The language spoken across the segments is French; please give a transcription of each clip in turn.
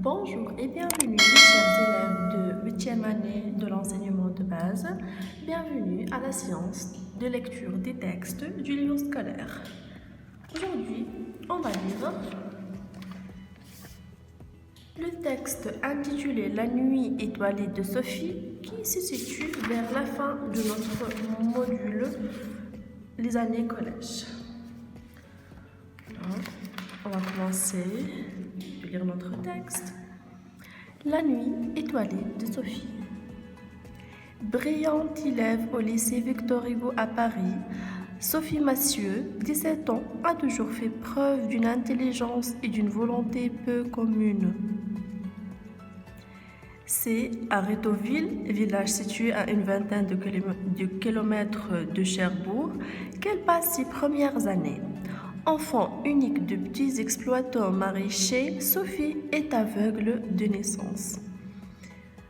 Bonjour et bienvenue, chers élèves de 8e année de l'enseignement de base. Bienvenue à la séance de lecture des textes du livre scolaire. Aujourd'hui, on va lire le texte intitulé La nuit étoilée de Sophie qui se situe vers la fin de notre module Les années collège. Alors, on va commencer à lire notre texte. La nuit étoilée de Sophie. Brillante élève au lycée Victor Hugo à Paris, Sophie Massieu, 17 ans, a toujours fait preuve d'une intelligence et d'une volonté peu communes. C'est à Rétoville, village situé à une vingtaine de kilomètres de Cherbourg, qu'elle passe ses premières années. Enfant unique de petits exploitants maraîchers, Sophie est aveugle de naissance.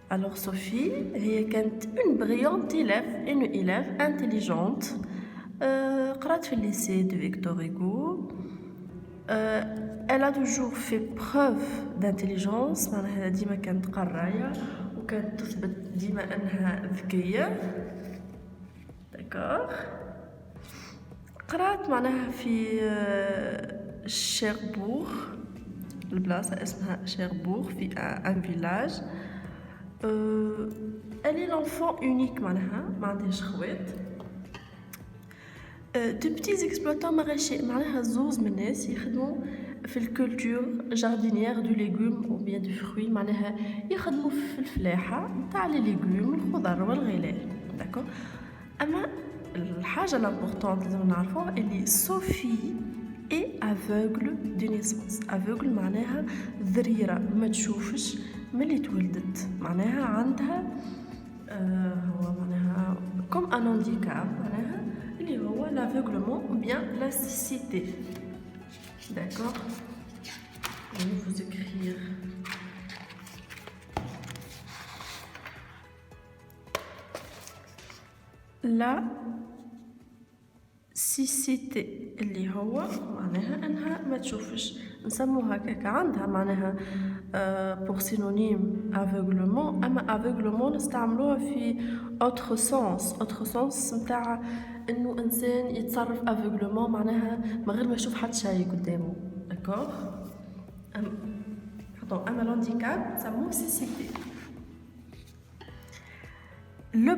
Alors Sophie est une brillante élève, une élève intelligente. قرأت في lycée de Victor Hugo. Elle a toujours fait preuve d'intelligence. معناها ديما كانت قراية وكانت تثبت ديما أنها ذكية. D'accord. قرأت معناها في شيربور، البلاصة اسمها شيربور في un village. Elle est l'enfant unique معناها ما عندهاش خوات. de petits exploitants maraîchers معناها زوز من الناس يخدموا في الكولتور جاردينيير دو ليغوم او بيان دو فروي معناها يخدموا في الفلاحة نتاع لي ليغوم الخضر والغلال. داكور. اما الحاجة الامبورطونت لازم نعرفوها اللي صوفي اي افوغل دو نيسونس. افوغل معناها ذريرة ما تشوفش ملي تولدت، معناها عندها هو معناها كوم ان هانديكاب معناها اللي هو l'aveuglement ou bien la cécité. D'accord. Je vais vous écrire la cécité اللي هو معناها انها ما تشوفش، نسموها هكاك. عندها معناها pour synonyme aveuglement، اما aveuglement نستعملوها في autre sens نتاع انه انسان يتصرف aveuglement معناها من غير ما يشوف حتى شيء قدامه. d'accord. اما الهانديكاب نسموه cécité. Le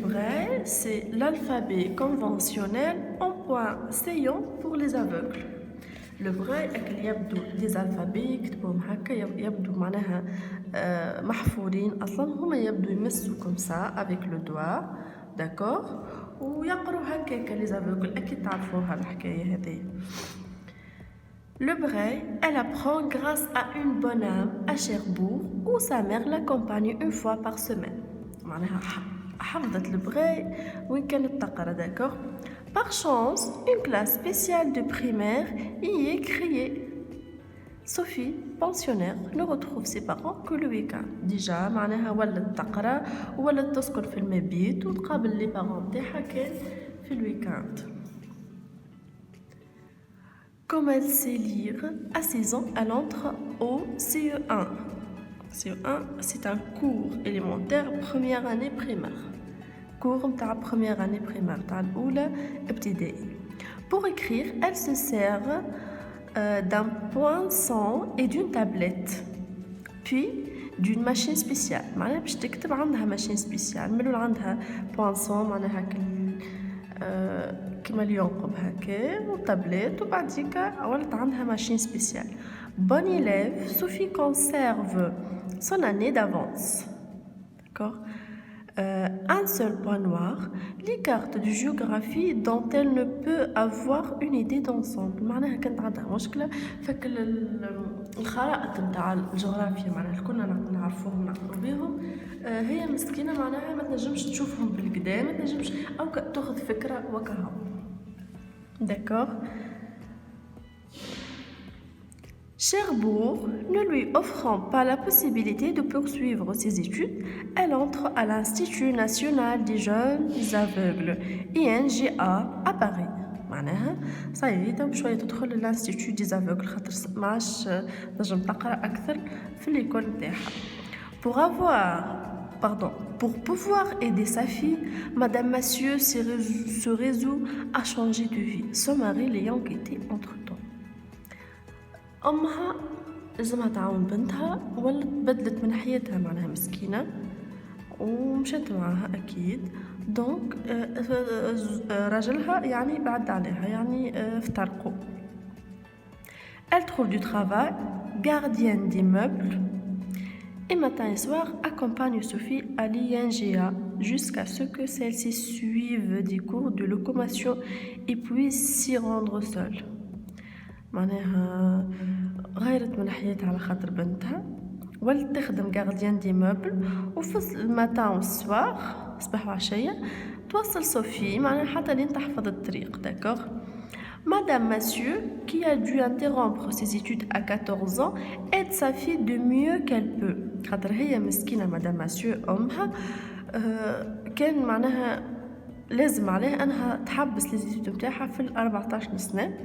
braille, c'est l'alphabet conventionnel en point saillant pour les aveugles. Le braille اللي يبدو des alphabets يكتبوهم هكا يبدو معناها محفورين اصلا، هما يبدو يمسوا comme ça avec le doigt. d'accord. ويقروا هكاك les aveugles، اكيد تعرفوها الحكايه هذه. Le braille, elle apprend grâce à une bonne âme à Cherbourg où sa mère l'accompagne une fois par semaine. معناها حفظت البغاي وين كانت تقرا. d'accord. Par chance, une classe spéciale de primaire y est créée. Sophie, pensionnaire, ne retrouve ses parents que le week-end. Déjà معناها ولات تقرا وولات تسكن في المبيت وتقابل لي بارون تاعها كان في الويكاند. Comme elle sait lire, à 16 ans, elle entre au CE1. CE1, c'est un cours élémentaire première année primaire. cours نتاع première année primaire تاع الأولى ابتدائي. Pour écrire, elle se sert d'un poinçon et d'une tablette, puis d'une machine spéciale. معناها باش تكتب عندها ماشين سبيسيال، من عندها poinçon معناها كيما اللي ينقب هكا وطابليت، وبعديكا ولات عندها ماشين سبيسيال. Bonne élève, Sophie conserve son année d'avance. D'accord. Un seul point noir, les cartes de géographie dont elle ne peut avoir une idée d'ensemble. معناها كانت عندها مشكلة فك الخرائط نتاع الجغرافيا معناها كنا نعرفوهم نعرفوا بيهم، هي مسكينة معناها ما تنجمش تشوفهم بالقدام، ما تنجمش أو تاخذ فكرة وكها. D'accord. Cherbourg ne lui offrant pas la possibilité de poursuivre ses études, elle entre à l'Institut national des jeunes aveugles, INGA, à Paris. معناها صايي تو بشويه تدخل للانستيتوت دي زافوغل خاطر ما عادش تنجم تقرا اكثر في ليكول نتاعها. Pour pouvoir aider sa fille, Madame Massieu se résout à changer de vie, son mari l'ayant quitté entre-temps. أمها لازمها تعاون بنتها ولات بدلت من حياتها معناها مسكينة ومشات معاها أكيد. دونك راجلها يعني بعد عليها يعني افترقوا. Elle trouve du travail, gardienne d'immeuble. Et matin et soir, accompagne Sophie à l'INGA jusqu'à ce que celle-ci suive des cours de locomotion et puisse s'y rendre seule. معناها غيرت من حياتها على خاطر بنتها ولات تخدم غارديان دي موبل وفي الماتان والسوار صباح وعشية توصل صوفي معناها حتى لين تحفظ الطريق. داكوغ. Madame Massieu, qui a dû interrompre ses études à 14 ans, aide sa fille de mieux qu'elle peut. خاطر هي مسكينة مدام ماسيو أمها كان معناها لازم عليها أنها تحبس ليزيتود نتاعها في 14 سنة.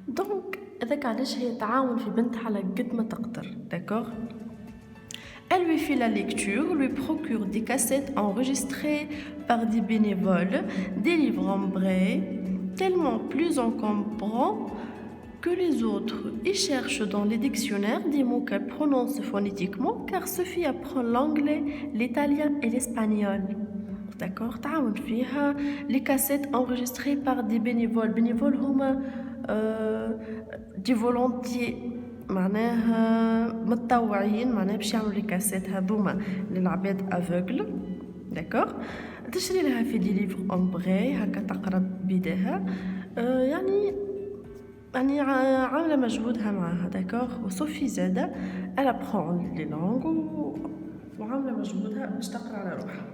دونك هذاك علاش هي تعاون في بنتها على قد ما تقدر. داكوغ. Elle lui fait la lecture, lui procure des cassettes enregistrées par des bénévoles, des livres en braille, tellement plus encombrants que les autres. Il cherche dans les dictionnaires des mots qu'elle prononce phonétiquement, car Sophie apprend l'anglais, l'italien et l'espagnol. D'accord. تعاون فيها les cassettes enregistrées par des bénévoles. Bénévoles هما des volontiers معناها متطوعين معناها باش يعملوا لي كاسيت هذوما للعباد افوغل. داكوغ. تشري لها في دي ليفر اون بغي هكا تقرا بيدها يعني عامله مجهودها معاها. داكوغ. وصوفي زاده elle apprend les langues وعامله مجهودها باش تقرا على روحها.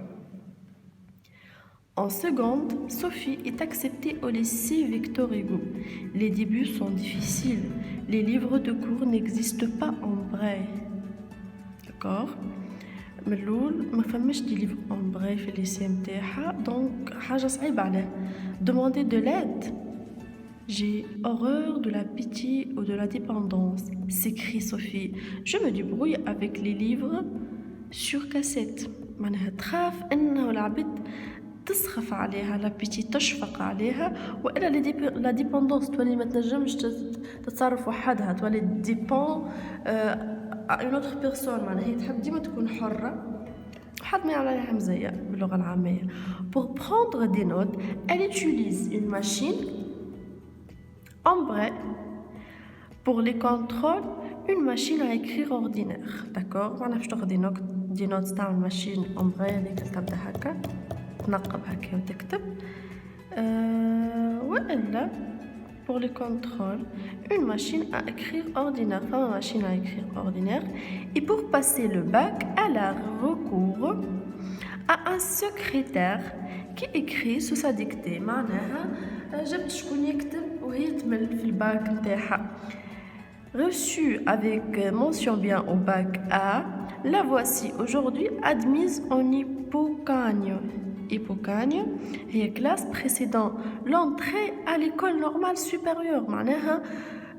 En seconde, Sophie est acceptée au lycée Victor Hugo. Les débuts sont difficiles. Les livres de cours n'existent pas en braille. D'accord. من الأول ما فماش دي ليفر en braille في الليسي نتاعها دونك حاجة صعيبة عليها. Demander de l'aide. J'ai horreur de la pitié ou de la dépendance, s'écrie Sophie. Je me débrouille avec les livres sur cassette. معناها تخاف إنه العبد تسخف عليها لا بيتي تشفق عليها والا لا ديبوندونس تولي ما تنجمش تتصرف وحدها تولي ديبون اون اوتر بيرسون معناها هي تحب ديما تكون حره حد ما يعمل عليها مزيه باللغه العاميه. Pour prendre des notes, elle utilise une machine en braille. Pour les contrôles, une machine à écrire ordinaire. D'accord. معناها باش تاخذ دي نوت تاع ماشين en braille اللي تبدا هكا تنقب هكا وتكتب. وإلا pour les contrôles, une machine à écrire ordinaire. Enfin, une machine à écrire ordinaire. Et pour passer le bac, elle a recours à un secrétaire qui écrit sous sa dictée. معناها جبت شكون يكتب وهي تمل في الباك نتاعها. Reçue avec mention bien au bac A, la voici aujourd'hui admise en Hippocagne. Hippocagne هي classe précédant l'entrée à l'école normale supérieure. معناها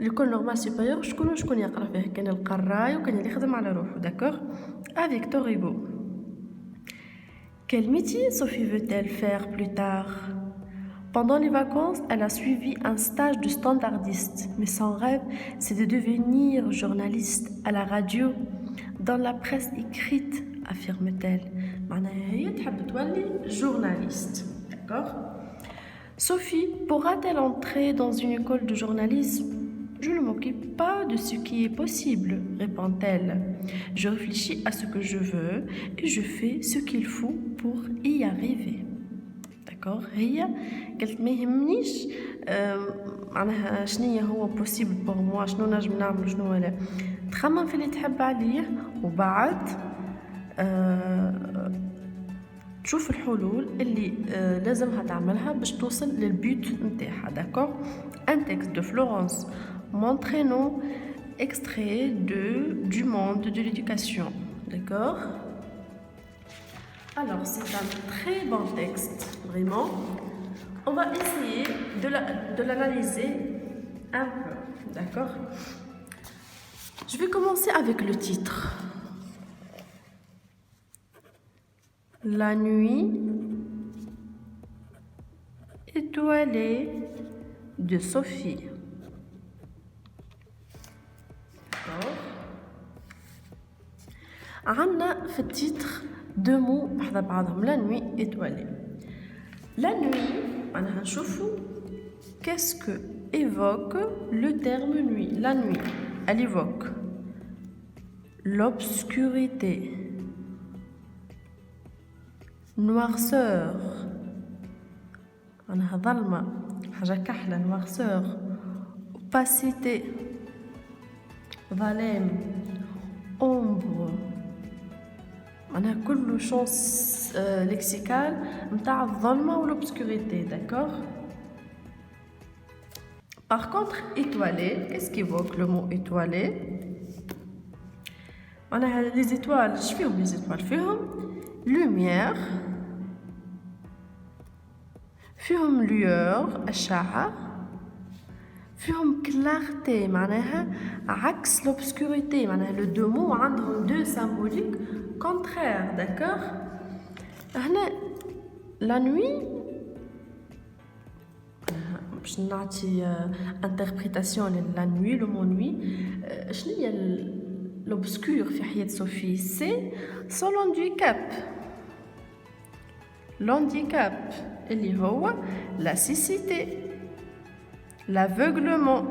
l'école normale supérieure شكون يقرا فيها كان القراي وكان اللي يخدم على روحه. d'accord. à Victor Hugo. Quel métier Sophie veut-elle faire plus tard? Pendant les vacances, elle a suivi un stage de standardiste, mais son rêve, c'est de devenir journaliste à la radio, dans la presse écrite, affirme-t-elle. معناها هي تحب تولي journaliste. D'accord. Sophie pourra-t-elle entrer dans une école de journalisme? Je ne m'occupe pas de ce qui est possible, répond-elle. Je réfléchis à ce que je veux et je fais ce qu'il faut pour y arriver. D'accord. هي قلت ما يهمنيش معناها شنية هو بوسيبل بور موا شنو نجم نعمل شنو لا تخمم في اللي تحب عليه وبعد تشوف الحلول اللي لازمها تعملها باش توصل للبيوت نتاعها. d'accord. Un texte de Florence Montreno extrait du monde de l'éducation. d'accord. Alors c'est un très bon texte, vraiment. On va essayer de l'analyser un peu, d'accord? Je vais commencer avec le titre. La nuit étoilée de Sophie. D'accord. عندنا في التيتر deux mots بحذا بعضهم la nuit étoilée. La nuit, أنا هنشوفوا qu'est-ce que évoque le terme nuit. La nuit, elle évoque l'obscurité, noirceur. أنا ظلمة حاجة كحلة noirceur, opacité, ظلام, ombre. أنا كله chance lexical متاع الظلمة و l'obscurité, d'accord? Par contre, étoilé, qu'est-ce qu'évoque le mot étoilé? أنا les étoiles, je فيهم les étoiles فيهم lumière, فيهم lueur أشعة, فيهم clarté معناها عكس l'obscurité. معناها le deux mots عندهم deux symboliques contraires, d'accord? هنا la nuit باش نعطي interprétation la nuit, le mot nuit. شنو هي l'obscur في حياة صوفي؟ c'est son handicap. L'handicap اللي هو la cécité, l'aveuglement.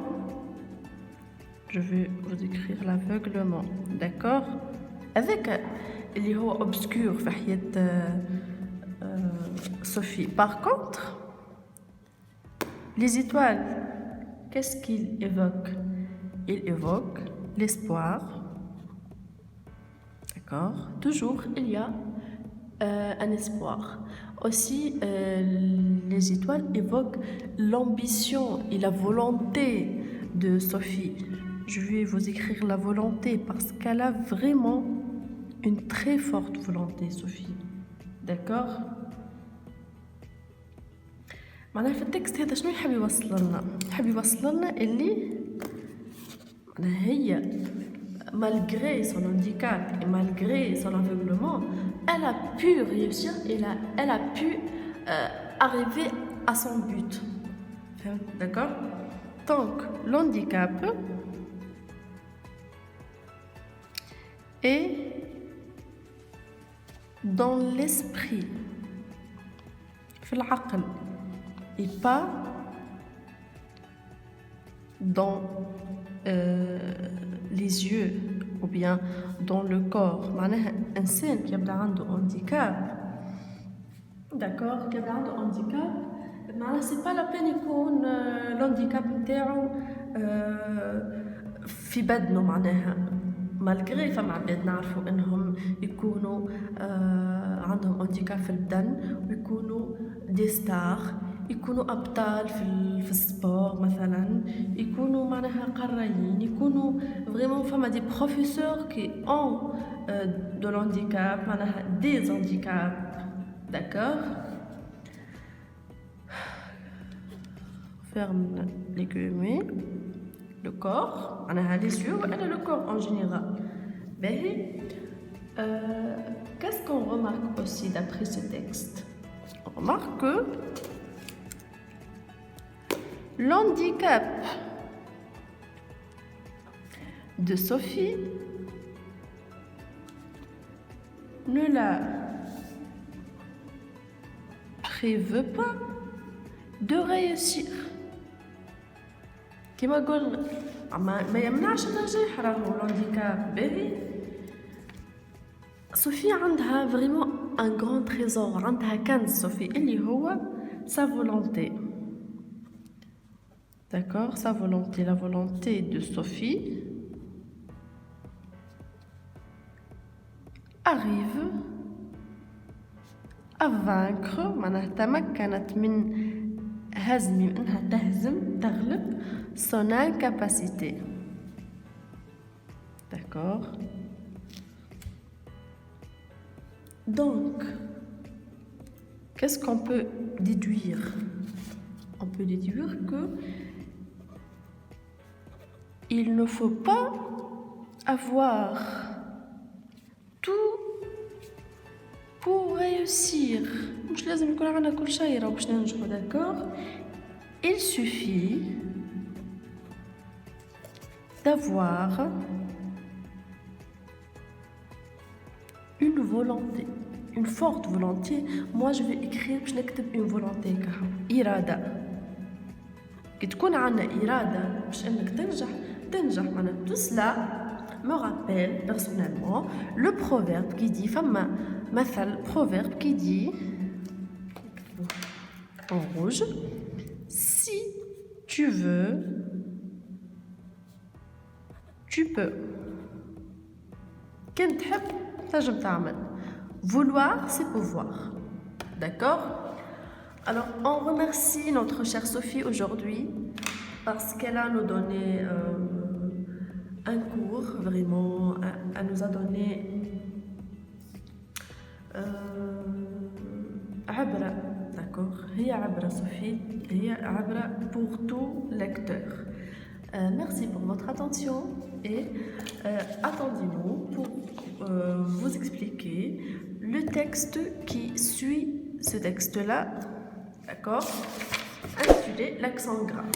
Je vais vous écrire l'aveuglement, d'accord? Avec اللي هو obscur في حياة Sophie. Par contre, les étoiles, qu'est-ce qu'ils évoquent? Ils évoquent l'espoir, d'accord? Toujours, il y a un espoir. Aussi, les étoiles évoquent l'ambition et la volonté de Sophie. Je vais vous écrire la volonté parce qu'elle a vraiment une très forte volonté, Sophie. D'accord? معناها في التكست هذا شنو يحب يوصل لنا؟ يحب يوصل لنا اللي معناها هي malgré son handicap et malgré son aveuglement, elle a pu réussir et elle a pu arriver à son but. D'accord? Donc, l'handicap est dans l'esprit, في العقل, et pas dans les yeux ou bien dans le corps. معناها إنسان كيبدا عنده handicap, d'accord, كيبدا عنده handicap, معناها c'est pas la peine يكون الهانديكاب نتاعو في بدنه. معناها malgré فما عباد نعرفوا انهم يكونوا عندهم handicap في البدن ويكونوا دي ستار, يكونوا ابطال في السبور مثلا, يكونوا معناها قرايين, يكونوا فريمون فما دي بروفيسور كي اون دو الهانديكاب, معناها دي هانديكاب, d'accord. Ferme les guillemets. Le corps, on a les yeux, on a le corps en général. Qu'est-ce qu'on remarque aussi d'après ce texte? On remarque que l'handicap de Sophie ne la préveut pas de réussir. كما قلنا ما يمنعش النجاح, راهو الهانديكاب باهي. صوفي عندها فريمون ان غران تريزور, عندها كنز صوفي اللي هو sa volonté, d'accord, sa volonté, la volonté de Sophie arrive à vaincre, معناها تمكنت من هزم, انها تهزم, تغلب son incapacité, d'accord. Donc qu'est-ce qu'on peut déduire on peut déduire que il ne faut pas avoir tout pour réussir. مش لازم يكون عندنا كل شيء باش ننجحوا d'accord. Il suffit d'avoir une volonté, une forte volonté. Moi je vais écrire باش نكتب une volonté كهو إرادة. كي تكون عندنا إرادة باش انك تنجح معناها. Tout cela me rappelle personnellement le proverbe qui dit فما مثل proverbe qui dit en rouge: si tu veux, tu peux. كان تحب تنجم تعمل. Vouloir, c'est pouvoir. D'accord? Alors, on remercie notre chère Sophie aujourd'hui parce qu'elle a nous donné un cours, vraiment, elle nous a donné عبرة. D'accord? هي عبرة Sophie, هي عبرة pour tout lecteur. Merci pour votre attention et attendez-nous pour vous expliquer le texte qui suit ce texte-là, d'accord, intitulé l'accent grave.